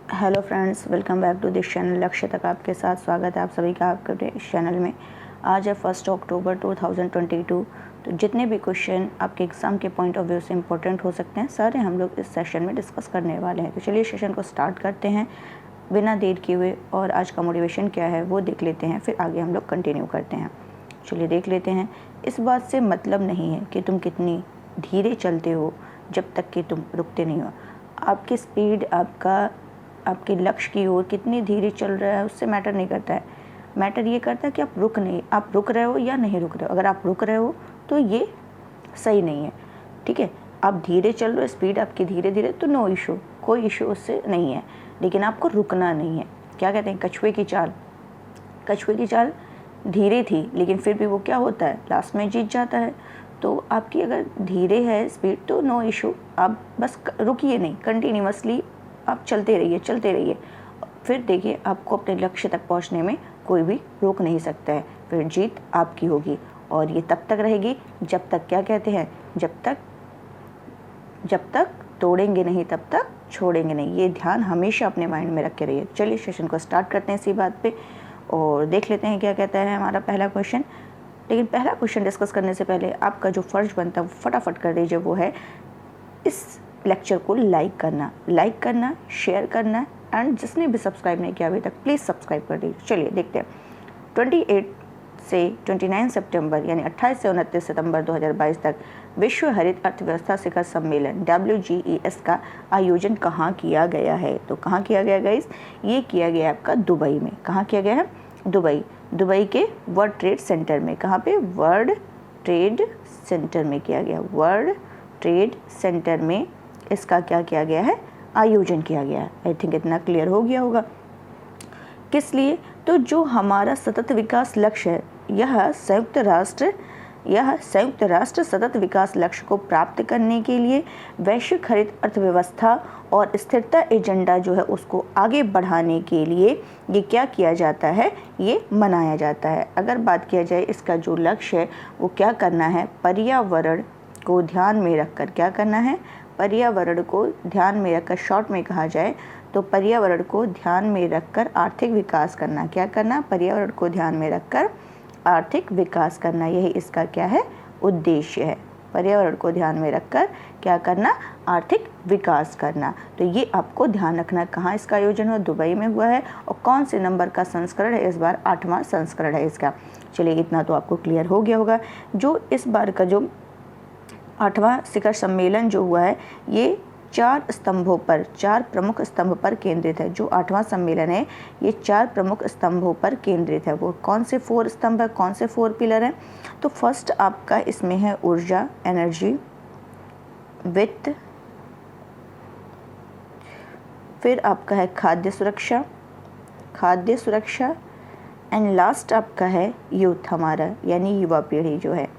Hello friends, welcome back to this channel. लक्ष्य तक आपके साथ स्वागत है आप सभी का आपके इस चैनल में। आज है 1 अक्टूबर 2022। तो जितने भी क्वेश्चन आपके एग्ज़ाम के पॉइंट ऑफ व्यू से इंपॉर्टेंट हो सकते हैं, सारे हम लोग इस सेशन में डिस्कस करने वाले हैं। तो चलिए सेशन को स्टार्ट करते हैं बिना देर किए हुए, और आज का मोटिवेशन क्या है वो देख लेते हैं, फिर आगे हम लोग कंटिन्यू करते हैं। चलिए देख लेते हैं। इस बात से मतलब नहीं है कि तुम कितनी धीरे चलते हो जब तक कि तुम रुकते नहीं हो। आपकी स्पीड, आपके लक्ष्य की ओर कितनी धीरे चल रहा है उससे मैटर नहीं करता है। मैटर ये करता है कि आप रुक रहे हो या नहीं रुक रहे हो। अगर आप रुक रहे हो तो ये सही नहीं है, ठीक है। आप धीरे चल रहे हो, स्पीड आपकी धीरे धीरे, तो नो इशू, कोई इशू उससे नहीं है। लेकिन आपको रुकना नहीं है। क्या कहते हैं, कछुए की चाल धीरे थी, लेकिन फिर भी वो क्या होता है, लास्ट में जीत जाता है। तो आपकी अगर धीरे है स्पीड तो नो इशू, आप बस रुकिए नहीं, कंटिन्यूअसली आप चलते रहिए। फिर देखिए, आपको अपने लक्ष्य तक पहुंचने में कोई भी रोक नहीं सकता है। फिर जीत आपकी होगी, और ये तब तक रहेगी जब तक, क्या कहते हैं, जब तक तोड़ेंगे नहीं तब तक छोड़ेंगे नहीं। ये ध्यान हमेशा अपने माइंड में रख के रहिए। चलिए सेशन को स्टार्ट करते हैं इसी बात पे, और देख लेते हैं क्या कहता है हमारा पहला क्वेश्चन। लेकिन पहला क्वेश्चन डिस्कस करने से पहले आपका जो फ़र्ज़ बनता है वो फटाफट कर दीजिए। वो है इस लेक्चर को लाइक करना, शेयर करना, एंड जिसने भी सब्सक्राइब नहीं किया अभी तक प्लीज़ सब्सक्राइब कर दीजिए। चलिए देखते हैं। 28 से 29 सितंबर यानी 28 से 29 सितंबर 2022 तक विश्व हरित अर्थव्यवस्था शिखर सम्मेलन WGES का आयोजन कहाँ किया गया है। तो कहाँ किया गया गाइस, ये किया गया आपका दुबई में। कहाँ किया गया है, दुबई के वर्ल्ड ट्रेड सेंटर में। कहाँ पे, वर्ल्ड ट्रेड सेंटर में किया गया। वर्ल्ड ट्रेड सेंटर में इसका क्या किया गया है, आयोजन किया गया है। आई थिंक इतना क्लियर हो गया होगा। किस लिए, तो जो हमारा सतत विकास लक्ष्य है, यह संयुक्त राष्ट्र सतत विकास लक्ष्य को प्राप्त करने के लिए वैश्विक हरित अर्थव्यवस्था और स्थिरता एजेंडा जो है उसको आगे बढ़ाने के लिए ये क्या किया जाता है, ये मनाया जाता है। अगर बात किया जाए इसका जो लक्ष्य है वो क्या करना है, पर्यावरण को ध्यान में रखकर, क्या करना है, पर्यावरण को ध्यान में रखकर, शॉर्ट में कहा जाए तो पर्यावरण को ध्यान में रखकर आर्थिक विकास करना। क्या करना, पर्यावरण को ध्यान में रखकर आर्थिक विकास करना, यही इसका क्या है, उद्देश्य है। पर्यावरण को ध्यान में रखकर क्या करना, आर्थिक विकास करना। तो ये आपको ध्यान रखना। कहाँ इसका आयोजन हुआ, दुबई में हुआ है, और कौन से नंबर का संस्करण है, इस बार 8वां संस्करण है इसका। चलिए इतना तो आपको क्लियर हो गया होगा। जो इस बार का जो 8वां शिखर सम्मेलन जो हुआ है, ये 4 प्रमुख स्तंभ पर केंद्रित है। जो 8वां सम्मेलन है ये 4 प्रमुख स्तंभों पर केंद्रित है। वो कौन से 4 स्तंभ है, कौन से 4 पिलर हैं, तो फर्स्ट आपका इसमें है ऊर्जा, एनर्जी, वित्त, फिर आपका है खाद्य सुरक्षा, एंड लास्ट आपका है यूथ, हमारा यानी युवा पीढ़ी जो है।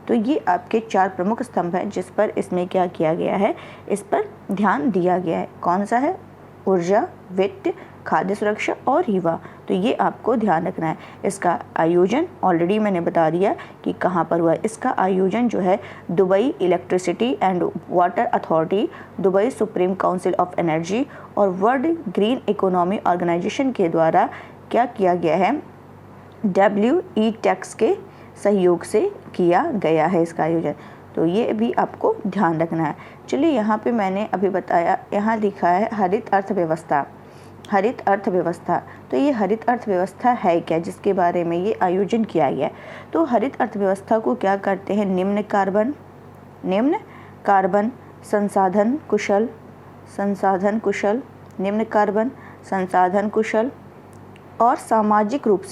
तो ये आपके 4 प्रमुख स्तंभ हैं जिस पर इसमें क्या किया गया है, इस पर ध्यान दिया गया है। कौन सा है, ऊर्जा, वित्त, खाद्य सुरक्षा और युवा। तो ये आपको ध्यान रखना है। इसका आयोजन ऑलरेडी मैंने बता दिया कि कहाँ पर हुआ है। इसका आयोजन जो है Dubai electricity and water authority, Dubai supreme council of energy और वर्ल्ड ग्रीन इकोनॉमी ऑर्गेनाइजेशन के द्वारा क्या किया गया है, WETEX के सहयोग से किया गया है इसका आयोजन। तो ये भी आपको ध्यान रखना है। चलिए यहाँ पे मैंने अभी बताया, यहाँ लिखा है हरित अर्थव्यवस्था। तो ये हरित अर्थव्यवस्था है क्या, जिसके बारे में ये आयोजन किया गया है। तो हरित अर्थव्यवस्था को क्या करते हैं, निम्न कार्बन संसाधन कुशल और सामाजिक रूप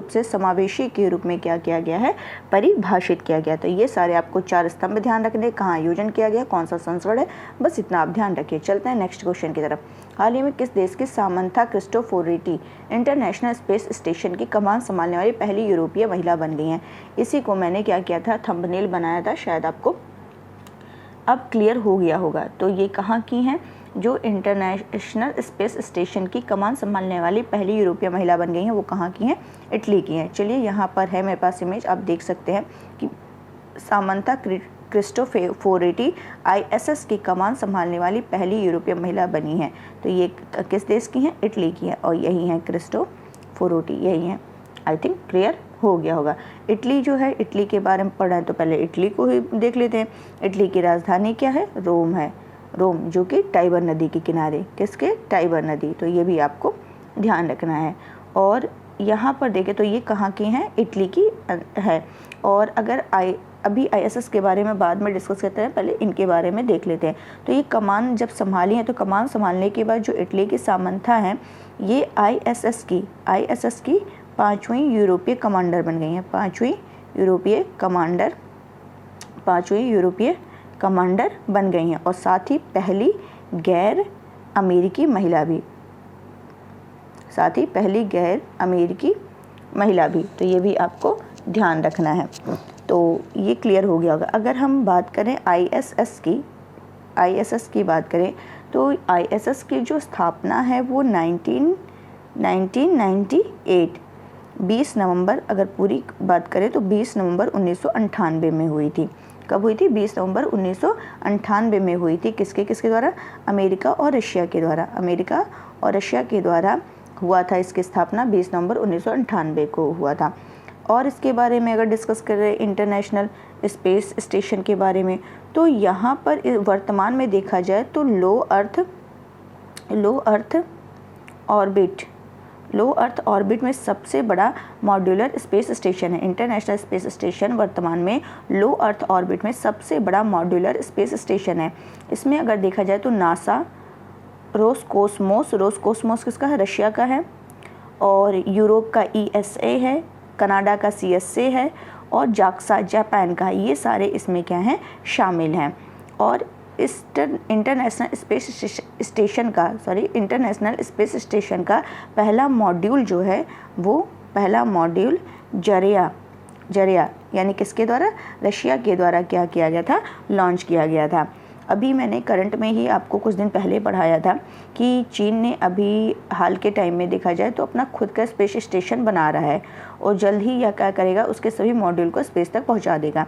से समावेशी के रूप में क्या किया गया है, परिभाषित किया गया। तो ये सारे आपको 4 स्तंभ ध्यान रखने, कहाँ आयोजन किया गया, कौन सा संस्करण है, बस इतना आप ध्यान रखिए। चलते हैं नेक्स्ट क्वेश्चन की तरफ। हाल ही में किस देश की सामंथा क्रिस्टोफोरिटी इंटरनेशनल स्पेस स्टेशन की कमान संभालने वाली पहली यूरोपीय महिला बन गई हैं। इसी को मैंने क्या किया था, थंबनेल बनाया था, शायद आपको अब क्लियर हो गया होगा। तो ये कहाँ की हैं, जो इंटरनेशनल स्पेस स्टेशन की कमान संभालने वाली पहली यूरोपीय महिला बन गई हैं, वो कहाँ की हैं, इटली की हैं। चलिए यहाँ पर है मेरे पास इमेज, आप देख सकते हैं कि सामंथा क्रिस्टोफोरेटी ISS की कमान संभालने वाली पहली यूरोपीय महिला बनी है। तो ये किस देश की हैं? इटली की है, और यही है क्रिस्टोफोरेटी, यही है। आई थिंक क्लियर हो गया होगा। इटली जो है, इटली के बारे में पढ़ा है तो पहले इटली को ही देख लेते हैं। इटली की राजधानी क्या है? रोम है। रोम जो कि टाइबर नदी के किनारे, किसके? टाइबर नदी। तो ये भी आपको ध्यान रखना है। और यहाँ पर देखें तो ये कहाँ की हैं? इटली की है। और अगर अभी ISS के बारे में बाद में डिस्कस करते हैं, पहले इनके बारे में देख लेते हैं। तो ये कमान जब संभाली है, तो कमान संभालने के बाद जो इटली की सामंथा हैं, ये ISS की 5वीं यूरोपीय कमांडर बन गई हैं। 5वीं यूरोपीय कमांडर बन गई हैं, और साथ ही पहली गैर अमेरिकी महिला भी। तो ये भी आपको ध्यान रखना है। तो ये क्लियर हो गया होगा। अगर हम बात करें ISS की बात करें, तो ISS की जो स्थापना है वो 1998 20 नवंबर, अगर पूरी बात करें तो 20 नवंबर 1998 में हुई थी। कब हुई थी? 20 नवंबर 1998 में हुई थी। किसके द्वारा? अमेरिका और रशिया के द्वारा हुआ था। इसकी स्थापना 20 नवंबर 1998 को हुआ था। और इसके बारे में अगर डिस्कस कर रहे हैं इंटरनेशनल स्पेस स्टेशन के बारे में, तो यहाँ पर वर्तमान में देखा जाए तो लो अर्थ ऑर्बिट में सबसे बड़ा मॉड्यूलर स्पेस स्टेशन है। इंटरनेशनल स्पेस स्टेशन वर्तमान में लो अर्थ ऑर्बिट में सबसे बड़ा मॉड्यूलर स्पेस स्टेशन है। इसमें अगर देखा जाए तो नासा, रोसकोसमोस किसका है? रशिया का है। और यूरोप का ESA है, कनाडा का CSA है, और जाक्सा जापान का। ये सारे इसमें क्या हैं? शामिल हैं। और इंटरनेशनल स्पेस स्टेशन का पहला मॉड्यूल जो है, वो पहला मॉड्यूल जरिया यानी किसके द्वारा? रशिया के द्वारा क्या किया गया था? लॉन्च किया गया था। अभी मैंने करंट में ही आपको कुछ दिन पहले पढ़ाया था कि चीन ने अभी हाल के टाइम में देखा जाए तो अपना खुद का स्पेस स्टेशन बना रहा है, और जल्द ही यह क्या करेगा? उसके सभी मॉड्यूल को स्पेस तक पहुंचा देगा।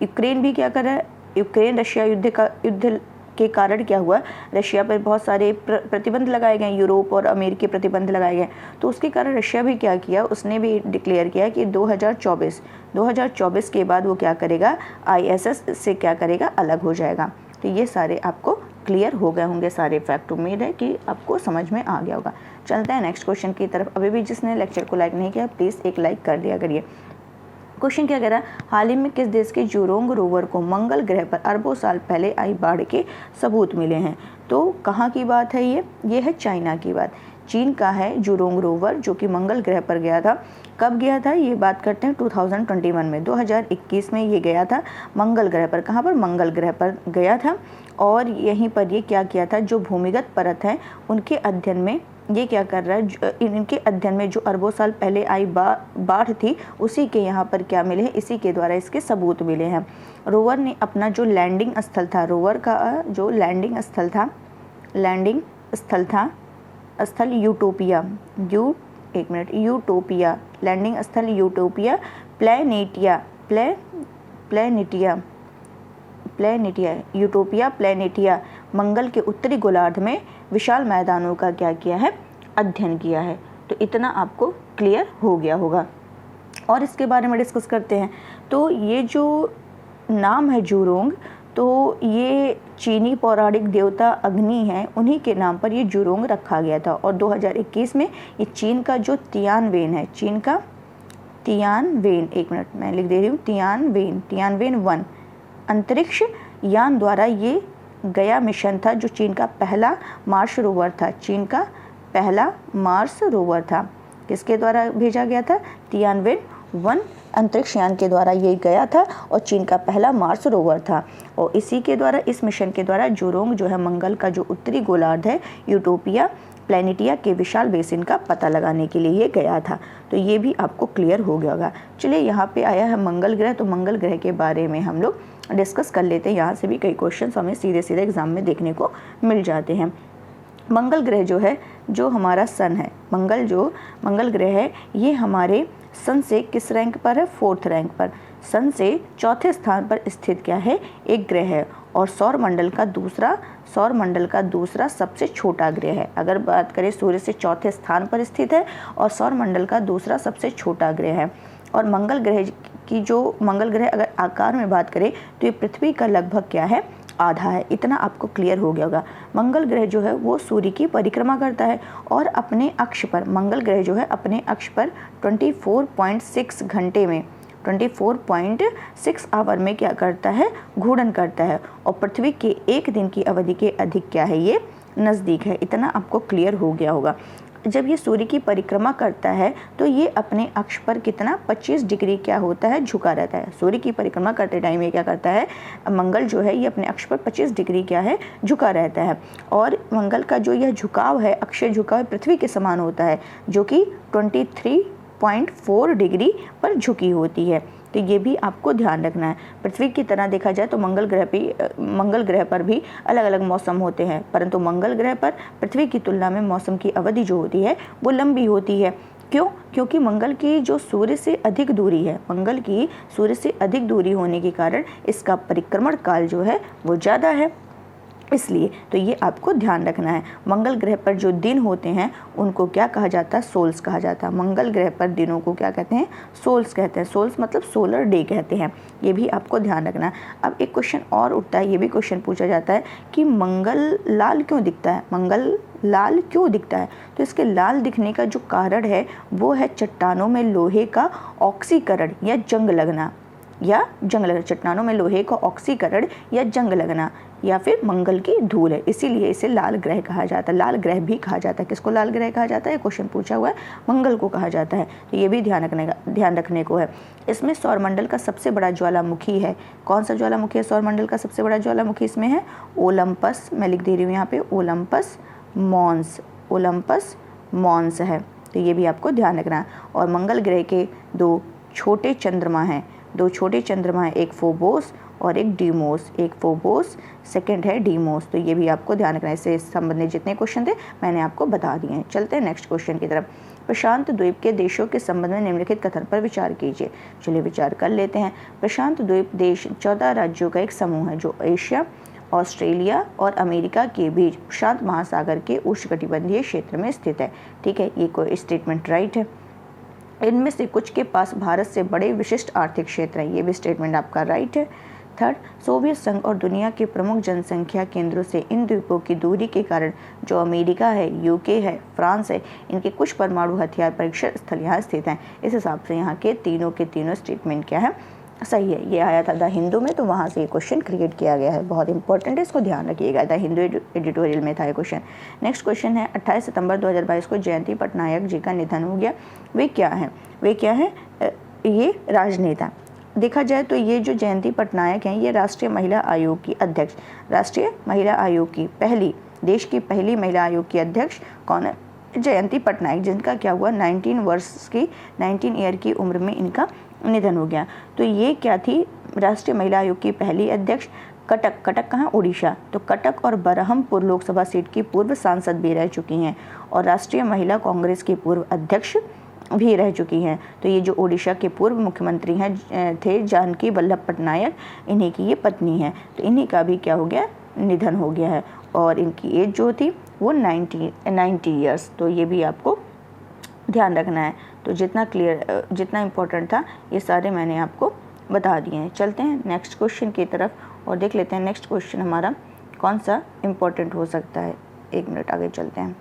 यूक्रेन भी क्या कर रहा है? यूक्रेन रशिया युद्ध के कारण क्या हुआ? रशिया पर बहुत सारे प्रतिबंध लगाए गए, यूरोप और अमेरिकी प्रतिबंध लगाए गए। तो उसके कारण रशिया भी क्या किया? उसने भी डिक्लेयर किया कि 2024 के बाद वो क्या करेगा? ISS से क्या करेगा? अलग हो जाएगा। तो ये सारे आपको क्लियर हो गए होंगे सारे फैक्ट। उम्मीद है कि आपको समझ में आ गया होगा। चलते हैं नेक्स्ट क्वेश्चन की तरफ। अभी भी जिसने लेक्चर को लाइक नहीं किया, प्लीज़ एक लाइक कर दिया करिए। क्वेश्चन क्या कह रहा है? हाल ही में किस देश के जुरोंग रोवर को मंगल ग्रह पर अरबों साल पहले आई बाढ़ के सबूत मिले हैं? तो कहाँ की बात है? ये है चाइना की बात। चीन का है जुरोंग रोवर, जो कि मंगल ग्रह पर गया था। कब गया था? ये बात करते हैं 2021 में। 2021 में ये गया था मंगल ग्रह पर। कहाँ पर? मंगल ग्रह पर गया था। और यहीं पर ये क्या किया था? जो भूमिगत परत है उनके अध्ययन में ये क्या कर रहा है? इनके अध्ययन में जो अरबों साल पहले आई बाढ़ थी, उसी के यहाँ पर क्या मिले हैं? इसी के द्वारा इसके सबूत मिले हैं। रोवर ने अपना जो लैंडिंग स्थल था, रोवर का जो लैंडिंग स्थल था स्थल यूटोपिया, लैंडिंग स्थल यूटोपिया प्लैनेटिया मंगल के उत्तरी गोलार्ध में विशाल मैदानों का क्या किया है? अध्ययन किया है। तो इतना आपको क्लियर हो गया होगा। और इसके बारे में डिस्कस करते हैं। तो ये जो नाम है जुरोंग, तो ये चीनी पौराणिक देवता अग्नि हैं, उन्हीं के नाम पर ये जुरोंग रखा गया था। और 2021 में ये चीन का जो तियानवेन है, एक मिनट मैं लिख दे रही हूँ, तियानवेन 1 अंतरिक्ष यान द्वारा ये गया मिशन था, जो चीन का पहला मार्स रोवर था। किसके द्वारा भेजा गया था? तियानवेन 1 अंतरिक्ष यान के द्वारा ये गया था, और चीन का पहला मार्स रोवर था। और इसी के द्वारा, इस मिशन के द्वारा जुरोंग जो है मंगल का जो उत्तरी गोलार्ध है यूटोपिया प्लैनेटिया के विशाल बेसिन का पता लगाने के लिए ये गया था। तो ये भी आपको क्लियर हो गया होगा। चलिए, यहाँ पे आया है मंगल ग्रह, तो मंगल ग्रह के बारे में हम लोग डिस्कस कर लेते हैं। यहाँ से भी कई क्वेश्चन हमें सीधे एग्जाम में देखने को मिल जाते हैं। मंगल ग्रह जो है, जो हमारा सन है, मंगल ग्रह है, ये हमारे सन से किस रैंक पर है? 4th रैंक पर। सन से चौथे स्थान पर स्थित क्या है, एक ग्रह है और सौर मंडल का दूसरा सबसे छोटा ग्रह है। अगर बात करें सूर्य से चौथे स्थान पर स्थित है और सौर मंडल का दूसरा सबसे छोटा ग्रह है। और मंगल ग्रह अगर आकार में बात करें तो ये पृथ्वी का लगभग क्या है, आधा है। इतना आपको क्लियर हो गया होगा। मंगल ग्रह जो है वो सूर्य की परिक्रमा करता है और अपने अक्ष पर मंगल ग्रह जो है अपने अक्ष पर 24.6 घंटे में 24.6 आवर में क्या करता है, घूर्णन करता है और पृथ्वी के एक दिन की अवधि के अधिक क्या है, ये नज़दीक है। इतना आपको क्लियर हो गया होगा। जब ये सूर्य की परिक्रमा करता है तो ये अपने अक्ष पर कितना 25 डिग्री क्या होता है, झुका रहता है। सूर्य की परिक्रमा करते टाइम ये क्या करता है, मंगल जो है ये अपने अक्ष पर 25 डिग्री क्या है, झुका रहता है। और मंगल का जो यह झुकाव है, अक्षीय झुकाव पृथ्वी के समान होता है जो कि 23.4 डिग्री पर झुकी होती है। तो ये भी आपको ध्यान रखना है। पृथ्वी की तरह देखा जाए तो मंगल ग्रह पर भी अलग अलग मौसम होते हैं, परंतु मंगल ग्रह पर पृथ्वी की तुलना में मौसम की अवधि जो होती है वो लंबी होती है। क्यों? क्योंकि मंगल की जो सूर्य से अधिक दूरी है, मंगल की सूर्य से अधिक दूरी होने के कारण इसका परिक्रमण काल जो है वो ज़्यादा है, इसलिए तो ये आपको ध्यान रखना है। मंगल ग्रह पर जो दिन होते हैं उनको क्या कहा जाता है, सोल्स कहा जाता है। मंगल ग्रह पर दिनों को क्या कहते हैं, सोल्स कहते हैं। सोल्स मतलब सोलर डे कहते हैं। ये भी आपको ध्यान रखना है। अब एक क्वेश्चन और उठता है, ये भी क्वेश्चन पूछा जाता है कि मंगल लाल क्यों दिखता है, मंगल लाल क्यों दिखता है? तो इसके लाल दिखने का जो कारण है वो है चट्टानों में लोहे का ऑक्सीकरण या जंग लगना, चट्टानों में लोहे का ऑक्सीकरण या जंग लगना, या फिर मंगल की धूल है, इसीलिए इसे लाल ग्रह कहा जाता है। लाल ग्रह भी कहा जाता है। किसको लाल ग्रह कहा जाता है? क्वेश्चन पूछा हुआ है, मंगल को कहा जाता है। तो ये भी ध्यान रखने को है। इसमें सौरमंडल का सबसे बड़ा ज्वालामुखी है। कौन सा ज्वालामुखी है सौरमंडल का सबसे बड़ा ज्वालामुखी? इसमें है ओलंपस। मैं लिख दे रही हूँ यहाँ पे ओलंपस मॉन्स है। तो ये भी आपको ध्यान रखना है। और मंगल ग्रह के दो छोटे चंद्रमा हैं, एक फोबोस और एक डीमोस। एक फोबोस, सेकंड है डीमोस। तो ये भी आपको ध्यान रखना है। इससे संबंधित जितने क्वेश्चन थे मैंने आपको बता दिए हैं। चलते हैं नेक्स्ट क्वेश्चन की तरफ। प्रशांत द्वीप के देशों के संबंध में निम्नलिखित कथन पर विचार कीजिए। चलिए विचार कर लेते हैं। प्रशांत द्वीप देश 14 राज्यों का एक समूह है जो एशिया, ऑस्ट्रेलिया और अमेरिका के बीच प्रशांत महासागर के उष्णकटिबंधीय क्षेत्र में स्थित है। ठीक है, ये कोई स्टेटमेंट राइट है। इनमें से कुछ के पास भारत से बड़े विशिष्ट आर्थिक क्षेत्र हैं, ये भी स्टेटमेंट आपका राइट है। थर्ड, सोवियत संघ और दुनिया के प्रमुख जनसंख्या केंद्रों से इन द्वीपों की दूरी के कारण जो अमेरिका है, यूके है, फ्रांस है, इनके कुछ परमाणु हथियार परीक्षण स्थल यहाँ स्थित हैं। इस हिसाब से यहाँ के तीनों स्टेटमेंट क्या है, सही है। ये आया था द हिंदू में, तो वहाँ से ये क्वेश्चन क्रिएट किया गया है। बहुत इंपॉर्टेंट है, इसको ध्यान रखिएगा। द हिंदू एडिटोरियल में था ये क्वेश्चन। नेक्स्ट क्वेश्चन है 28 सितंबर 2022 को जयंती पटनायक जी का निधन हो गया। वे क्या हैं? ये राजनेता। देखा जाए तो ये जो जयंती पटनायक हैं ये राष्ट्रीय महिला आयोग की अध्यक्ष, राष्ट्रीय महिला आयोग की देश की पहली महिला आयोग की अध्यक्ष कौन है? जयंती पटनायक, जिनका क्या हुआ 19 ईयर की उम्र में इनका निधन हो गया। तो ये क्या थी? राष्ट्रीय महिला आयोग की पहली अध्यक्ष। कटक कहाँ? उड़ीसा। तो कटक और बरहमपुर लोकसभा सीट की पूर्व सांसद भी रह चुकी हैं और राष्ट्रीय महिला कांग्रेस की पूर्व अध्यक्ष भी रह चुकी हैं। तो ये जो ओडिशा के पूर्व मुख्यमंत्री थे जानकी वल्लभ पटनायक, इन्हीं की ये पत्नी है। तो इन्हीं का भी क्या हो गया? निधन हो गया है। और इनकी एज जो थी वो 90 ईयर्स। तो ये भी आपको ध्यान रखना है। तो जितना इम्पोर्टेंट था ये सारे मैंने आपको बता दिए हैं। चलते हैं नेक्स्ट क्वेश्चन की तरफ और देख लेते हैं नेक्स्ट क्वेश्चन हमारा कौन सा इम्पोर्टेंट हो सकता है। 1 मिनट आगे चलते हैं।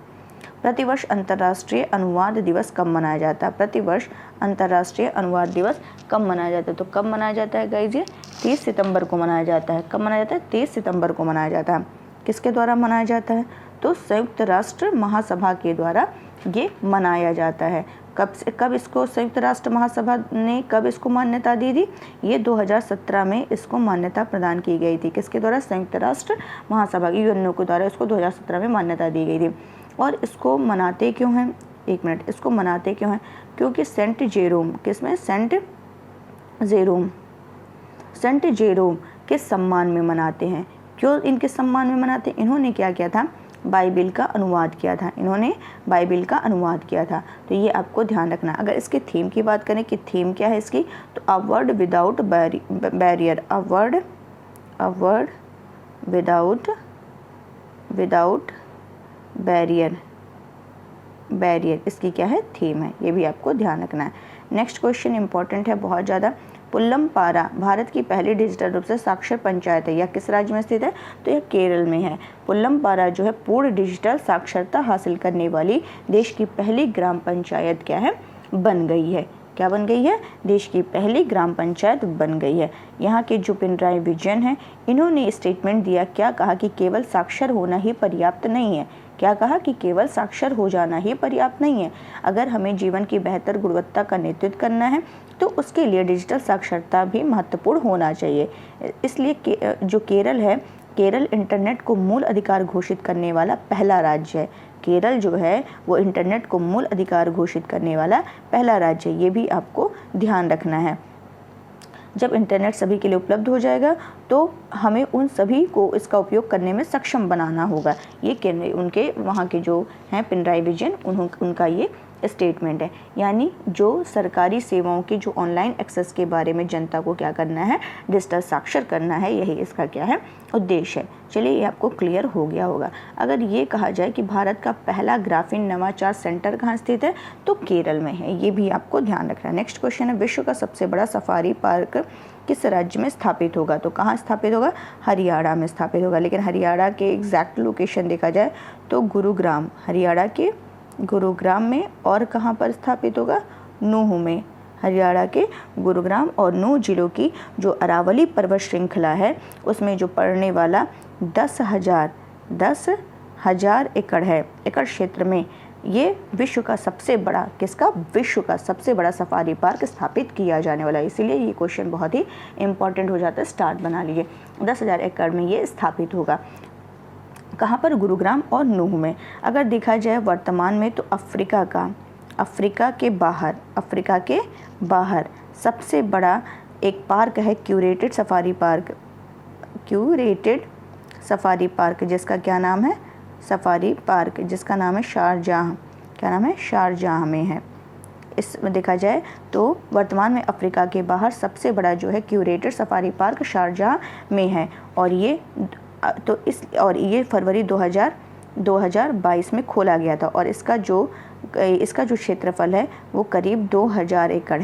प्रतिवर्ष अंतर्राष्ट्रीय अनुवाद दिवस कब मनाया जाता है? प्रतिवर्ष अंतर्राष्ट्रीय अनुवाद दिवस कब मनाया जाता है? तो कब मनाया जाता है गाइज? ये 30 सितंबर को मनाया जाता है। कब मनाया जाता है? 30 सितंबर को मनाया जाता है। किसके द्वारा मनाया जाता है? तो संयुक्त राष्ट्र महासभा के द्वारा ये मनाया जाता है। कब इसको संयुक्त राष्ट्र महासभा ने कब इसको मान्यता दी थी? ये 2017 में इसको मान्यता प्रदान की गई थी। किसके द्वारा? संयुक्त राष्ट्र महासभा की यूएनओ के द्वारा इसको 2017 में मान्यता दी गई थी। और इसको मनाते क्यों हैं? 1 मिनट। इसको मनाते क्यों हैं? क्योंकि सेंट जेरोम, किसमें? सेंट जेरोम के सम्मान में मनाते हैं। क्यों इनके सम्मान में मनाते हैं? इन्होंने क्या किया था? बाइबिल का अनुवाद किया था, इन्होंने बाइबिल का अनुवाद किया था। तो ये आपको ध्यान रखना। अगर इसके थीम की बात करें कि थीम क्या है इसकी, तो a word without barrier, a word without barrier इसकी क्या है, थीम है। ये भी आपको ध्यान रखना है। नेक्स्ट क्वेश्चन इंपॉर्टेंट है बहुत ज़्यादा। पुल्लमपारा भारत की पहली डिजिटल रूप से साक्षर पंचायत है। यह किस राज्य में स्थित है, तो यह केरल में है। पुल्लमपारा जो है पूर्ण डिजिटल साक्षरता हासिल करने वाली देश की पहली ग्राम पंचायत क्या है, बन गई है। क्या बन गई है, देश की पहली ग्राम पंचायत बन गई है। यहाँ के जो पिनराई विजयन हैं, इन्होंने स्टेटमेंट दिया, क्या कहा कि केवल साक्षर होना ही पर्याप्त नहीं है। क्या कहा कि केवल साक्षर हो जाना ही पर्याप्त नहीं है। अगर हमें जीवन की बेहतर गुणवत्ता का नेतृत्व करना है तो उसके लिए डिजिटल साक्षरता भी महत्वपूर्ण होना चाहिए। इसलिए जो केरल है, केरल इंटरनेट को मूल अधिकार घोषित करने वाला पहला राज्य है। केरल जो है वो इंटरनेट को मूल अधिकार घोषित करने वाला पहला राज्य है। ये भी आपको ध्यान रखना है। जब इंटरनेट सभी के लिए उपलब्ध हो जाएगा तो हमें उन सभी को इसका उपयोग करने में सक्षम बनाना होगा। ये उनके वहाँ के जो हैं पिनराई विजयन, उनका ये स्टेटमेंट है। यानी जो सरकारी सेवाओं की जो ऑनलाइन एक्सेस के बारे में जनता को क्या करना है, डिजिटल साक्षर करना है, यही इसका क्या है, उद्देश्य है। चलिए ये आपको क्लियर हो गया होगा। अगर ये कहा जाए कि भारत का पहला ग्राफीन नवाचार सेंटर कहाँ स्थित है, तो केरल में है। ये भी आपको ध्यान रखना है। नेक्स्ट क्वेश्चन है, विश्व का सबसे बड़ा सफारी पार्क किस राज्य में स्थापित होगा, तो कहाँ स्थापित होगा, हरियाणा में स्थापित होगा। लेकिन हरियाणा के एग्जैक्ट लोकेशन देखा जाए तो गुरुग्राम, हरियाणा के गुरुग्राम में, और कहाँ पर स्थापित होगा, नूह में। हरियाणा के गुरुग्राम और नूह जिलों की जो अरावली पर्वत श्रृंखला है उसमें जो पड़ने वाला 10,000 एकड़ है, एकड़ क्षेत्र में ये विश्व का सबसे बड़ा, किसका, विश्व का सबसे बड़ा सफारी पार्क स्थापित किया जाने वाला है। इसीलिए ये क्वेश्चन बहुत ही इंपॉर्टेंट हो जाता है, स्टार्ट बना लीजिए। 10,000 एकड़ में ये स्थापित होगा। कहाँ पर, गुरुग्राम और नूह में। अगर देखा जाए वर्तमान में तो अफ्रीका के बाहर सबसे बड़ा एक पार्क है क्यूरेटेड सफारी पार्क, जिसका क्या नाम है, सफारी पार्क, जिसका नाम है शारजाह। क्या नाम है, शारजाह में है। इसमें देखा जाए तो वर्तमान में अफ्रीका के बाहर सबसे बड़ा जो है क्यूरेटेड सफारी पार्क शारजाह में है। और ये फरवरी 2022 में खोला गया था। और इसका जो क्षेत्रफल है वो करीब 2000 एकड़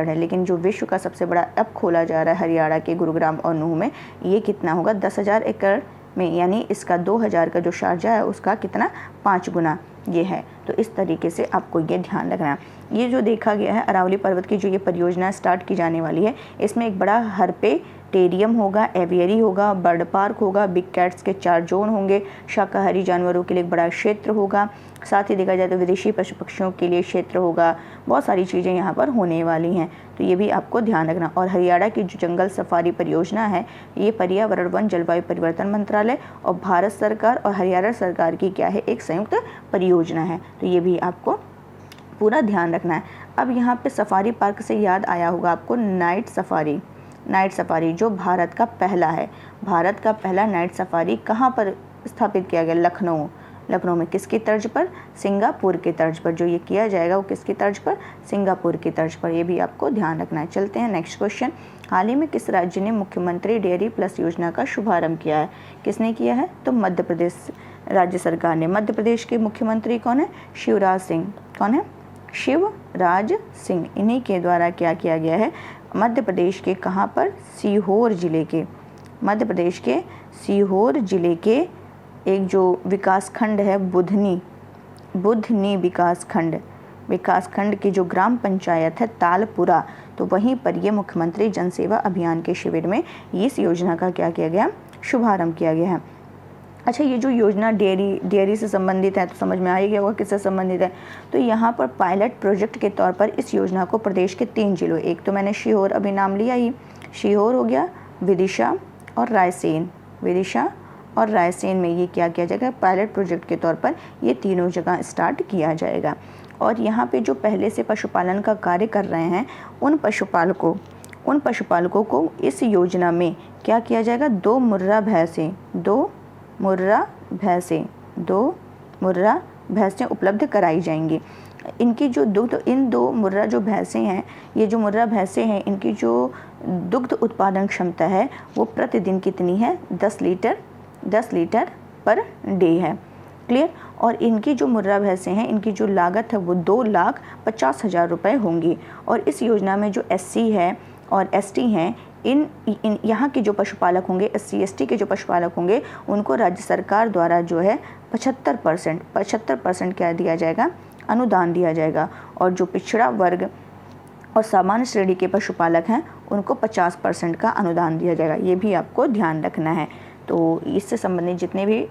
है, लेकिन जो विश्व का सबसे बड़ा अब खोला जा रहा है हरियाणा के गुरुग्राम और नूह में, ये कितना होगा, 10,000 एकड़ में। यानी इसका 2000 का जो शारजाह है उसका कितना, 5 गुना ये है। तो इस तरीके से आपको ये ध्यान रखना है। ये जो देखा गया है अरावली पर्वत की जो ये परियोजना स्टार्ट की जाने वाली है, इसमें एक बड़ा हर्पेटेरियम होगा, एवियरी होगा, बर्ड पार्क होगा, बिग कैट्स के 4 जोन होंगे, शाकाहारी जानवरों के लिए एक बड़ा क्षेत्र होगा, साथ ही देखा जाए तो विदेशी पशु पक्षियों के लिए क्षेत्र होगा। बहुत सारी चीज़ें यहाँ पर होने वाली हैं, तो ये भी आपको ध्यान रखना। और हरियाणा की जो जंगल सफारी परियोजना है, ये पर्यावरण वन जलवायु परिवर्तन मंत्रालय और भारत सरकार और हरियाणा सरकार की क्या है, एक संयुक्त परियोजना है। तो ये भी आपको पूरा ध्यान रखना है। अब यहाँ पे सफारी पार्क से याद आया होगा आपको नाइट सफारी जो भारत का पहला है। भारत का पहला नाइट सफारी कहाँ पर स्थापित किया गया, लखनऊ में। किसकी तर्ज पर, सिंगापुर के तर्ज पर। जो ये किया जाएगा वो किसकी तर्ज पर, सिंगापुर की तर्ज पर। ये भी आपको ध्यान रखना है। चलते हैं नेक्स्ट क्वेश्चन। हाल ही में किस राज्य ने मुख्यमंत्री डेयरी प्लस योजना का शुभारंभ किया है, किसने किया है, तो मध्य प्रदेश राज्य सरकार ने। मध्य प्रदेश के मुख्यमंत्री कौन है, शिवराज सिंह। कौन है, शिवराज सिंह। इन्हीं के द्वारा क्या किया गया है, मध्य प्रदेश के कहाँ पर, सीहोर जिले के, मध्य प्रदेश के सीहोर जिले के एक जो विकास खंड है बुधनी विकास खंड की जो ग्राम पंचायत है तालपुरा, तो वहीं पर ये मुख्यमंत्री जनसेवा अभियान के शिविर में इस योजना का क्या किया गया, शुभारंभ किया गया है। अच्छा, ये जो योजना डेयरी से संबंधित है, तो समझ में आ ही गया होगा किससे संबंधित है। तो यहाँ पर पायलट प्रोजेक्ट के तौर पर इस योजना को प्रदेश के 3 जिलों, एक तो मैंने शिहोर अभी नाम लिया ही, शिहोर हो गया, विदिशा और रायसेन में ये क्या किया जाएगा, पायलट प्रोजेक्ट के तौर पर ये तीनों जगह स्टार्ट किया जाएगा। और यहाँ पे जो पहले से पशुपालन का कार्य कर रहे हैं उन पशुपालकों को इस योजना में क्या किया जाएगा, 2 मुर्रा भैंसें, 2 मुर्रा भैंसें उपलब्ध कराई जाएंगी। इनकी जो दुग्ध, इन 2 मुर्रा जो भैंसें हैं, ये जो मुर्रा भैंसें हैं, इनकी जो दुग्ध उत्पादन क्षमता है वो प्रतिदिन कितनी है? 10 लीटर पर डे है। क्लियर। और इनकी जो मुर्रा भैंसें हैं, इनकी जो लागत है वो 2,50,000 रुपये होंगी। और इस योजना में जो SC है और ST हैं, इन यहाँ के जो पशुपालक होंगे, SC ST के जो पशुपालक होंगे, उनको राज्य सरकार द्वारा जो है 75% क्या दिया जाएगा? अनुदान दिया जाएगा। और जो पिछड़ा वर्ग और सामान्य श्रेणी के पशुपालक हैं, उनको 50% का अनुदान दिया जाएगा। ये भी आपको ध्यान रखना है। तो इससे संबंधित जितने भी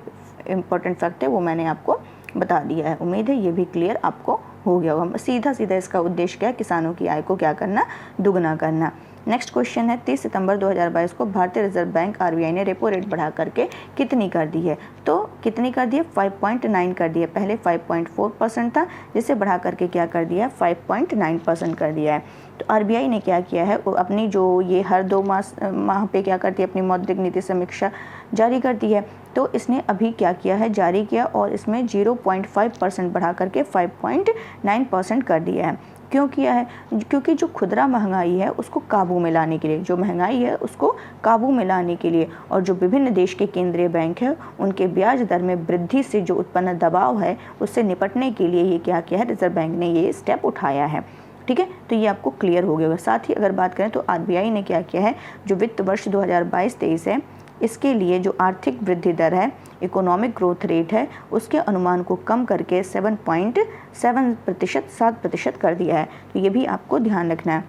इम्पोर्टेंट फैक्ट है वो मैंने आपको बता दिया है। उम्मीद है ये भी क्लियर आपको हो गया होगा। सीधा इसका उद्देश्य क्या है? किसानों की आय को क्या करना? दुगना करना। नेक्स्ट क्वेश्चन है, 30 सितंबर 2022 को भारतीय रिजर्व बैंक RBI ने रेपो रेट बढ़ा करके कितनी कर दी है? तो कितनी कर दी है? 5.9 कर दी है। पहले 5.4% था, जिसे बढ़ा करके क्या कर दिया है? 5.9% कर दिया है। तो RBI ने क्या किया है? अपनी जो ये हर 2 माह पे क्या करती है? अपनी मौद्रिक नीति समीक्षा जारी करती है। तो इसने अभी क्या किया है? जारी किया और इसमें 0.5% बढ़ा करके 5.9% कर दिया है। क्यों किया है? क्योंकि जो खुदरा महंगाई है उसको काबू में लाने के लिए, जो महंगाई है उसको काबू में लाने के लिए, और जो विभिन्न देश के केंद्रीय बैंक है उनके ब्याज दर में वृद्धि से जो उत्पन्न दबाव है उससे निपटने के लिए ये क्या किया है? रिजर्व बैंक ने ये स्टेप उठाया है। ठीक है, तो ये आपको क्लियर हो गया होगा। साथ ही अगर बात करें तो RBI ने क्या किया है? जो वित्त वर्ष 2022-23 है, इसके लिए जो आर्थिक वृद्धि दर है, इकोनॉमिक ग्रोथ रेट है, उसके अनुमान को कम करके 7% कर दिया है। तो ये भी आपको ध्यान रखना है।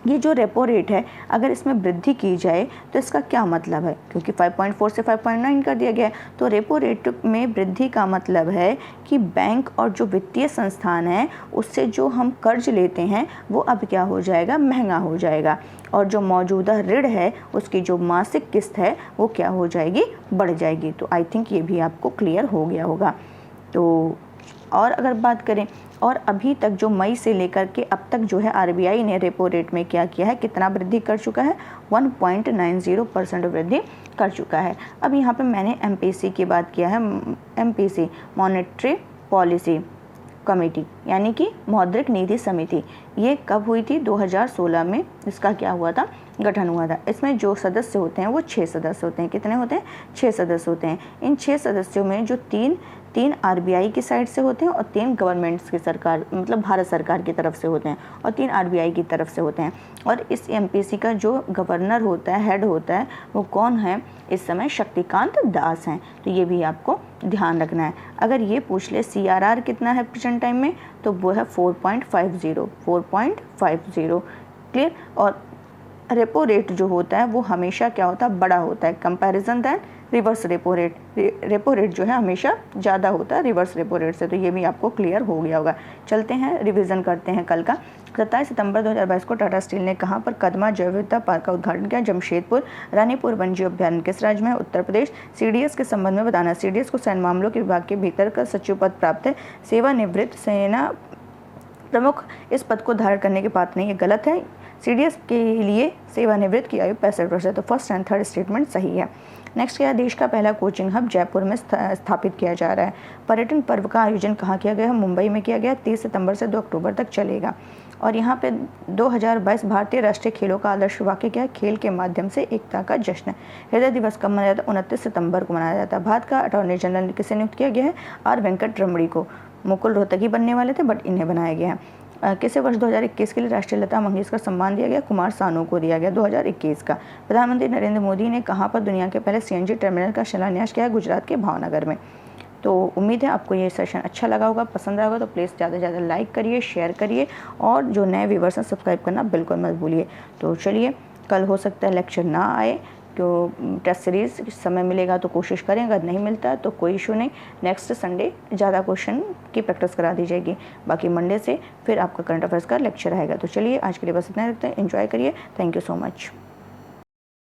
ये जो रेपो रेट है, अगर इसमें वृद्धि की जाए तो इसका क्या मतलब है? क्योंकि 5.4 से 5.9 कर दिया गया है, तो रेपो रेट में वृद्धि का मतलब है कि बैंक और जो वित्तीय संस्थान है उससे जो हम कर्ज लेते हैं वो अब क्या हो जाएगा? महंगा हो जाएगा। और जो मौजूदा ऋण है उसकी जो मासिक किस्त है वो क्या हो जाएगी? बढ़ जाएगी। तो आई थिंक ये भी आपको क्लियर हो गया होगा। तो और अगर बात करें, और अभी तक जो मई से लेकर के अब तक जो है RBI ने रेपो रेट में क्या किया है? कितना वृद्धि कर चुका है? 1.90% वृद्धि कर चुका है। अब यहाँ पे मैंने MPC की बात किया है। MPC मॉनेटरी पॉलिसी कमेटी, यानी कि मौद्रिक नीति समिति, ये कब हुई थी? 2016 में इसका क्या हुआ था? गठन हुआ था। इसमें जो सदस्य होते हैं वो 6 सदस्य होते हैं। कितने होते हैं? 6 सदस्य होते हैं। इन 6 सदस्यों में जो तीन RBI की साइड से होते हैं और 3 गवर्नमेंट्स की सरकार, मतलब भारत सरकार की तरफ से होते हैं, और 3 RBI की तरफ से होते हैं। और इस MPC का जो गवर्नर होता है, हेड होता है, वो कौन है? इस समय शक्तिकांत दास हैं। तो ये भी आपको ध्यान रखना है। अगर ये पूछ ले CRR कितना है प्रेजेंट टाइम में, तो वो है 4.50। क्लियर। और रेपो रेट जो होता है वो हमेशा क्या होता है? बड़ा होता है comparison than reverse repo rate. Repo rate जो है हमेशा ज़्यादा होता है रिवर्स रेपो रेट से। तो ये भी आपको क्लियर हो गया होगा। चलते हैं, रिवीजन करते हैं कल का। 27 सितंबर 2022 को टाटा स्टील ने कहाँ पर कदमा जैव विविधता पार्क का उद्घाटन किया? जमशेदपुर। रानीपुर वन्यजीव अभ्यारण्य किस राज्य में है? उत्तर प्रदेश। CDS के संबंध में बताना। CDS को सैन्य मामलों के विभाग के भीतर का सचिव पद प्राप्त है। सेवानिवृत्त सेना प्रमुख इस पद को धारण करने के पात्र नहीं, ये गलत है। CDS के लिए सेवानिवृत्त की आयु 65 वर्ष है। तो फर्स्ट एंड थर्ड स्टेटमेंट सही है। नेक्स्ट क्या है? देश का पहला कोचिंग हब जयपुर में स्थापित किया जा रहा है। पर्यटन पर्व का आयोजन कहाँ किया गया है? मुंबई में किया गया। 30 सितंबर से 2 अक्टूबर तक चलेगा। और यहाँ पे 2022 भारतीय राष्ट्रीय खेलों का आदर्श वाक्य क्या है? खेल के माध्यम से एकता का जश्न। हृदय दिवस कब मनाया जाता है? 29 सितंबर को मनाया जाता है। भारत का अटॉर्नी जनरल किसे नियुक्त किया गया है? R वेंकट रमणी को। मुकुल रोहतगी बनने वाले थे बट इन्हें बनाया गया है। किसे वर्ष 2021 के लिए राष्ट्रीय लता मंगेशकर सम्मान दिया गया? कुमार सानू को दिया गया 2021 का। प्रधानमंत्री नरेंद्र मोदी ने कहाँ पर दुनिया के पहले CNG टर्मिनल का शिलान्यास किया है? गुजरात के भावनगर में। तो उम्मीद है आपको ये सेशन अच्छा लगा होगा, पसंद आया होगा। तो प्लीज़ ज़्यादा से ज़्यादा लाइक करिए, शेयर करिए, और जो नए व्यूवर्स हैं सब्सक्राइब करना बिल्कुल मत भूलिए। तो चलिए, कल हो सकता है लेक्चर ना आए, क्यों टेस्ट सीरीज़ समय मिलेगा तो कोशिश करें, अगर नहीं मिलता तो कोई इशू नहीं। नेक्स्ट संडे ज़्यादा क्वेश्चन की प्रैक्टिस करा दी जाएगी। बाकी मंडे से फिर आपका करंट अफेयर्स का लेक्चर आएगा। तो चलिए, आज के लिए बस इतना रखते हैं। एंजॉय करिए। Thank you so much.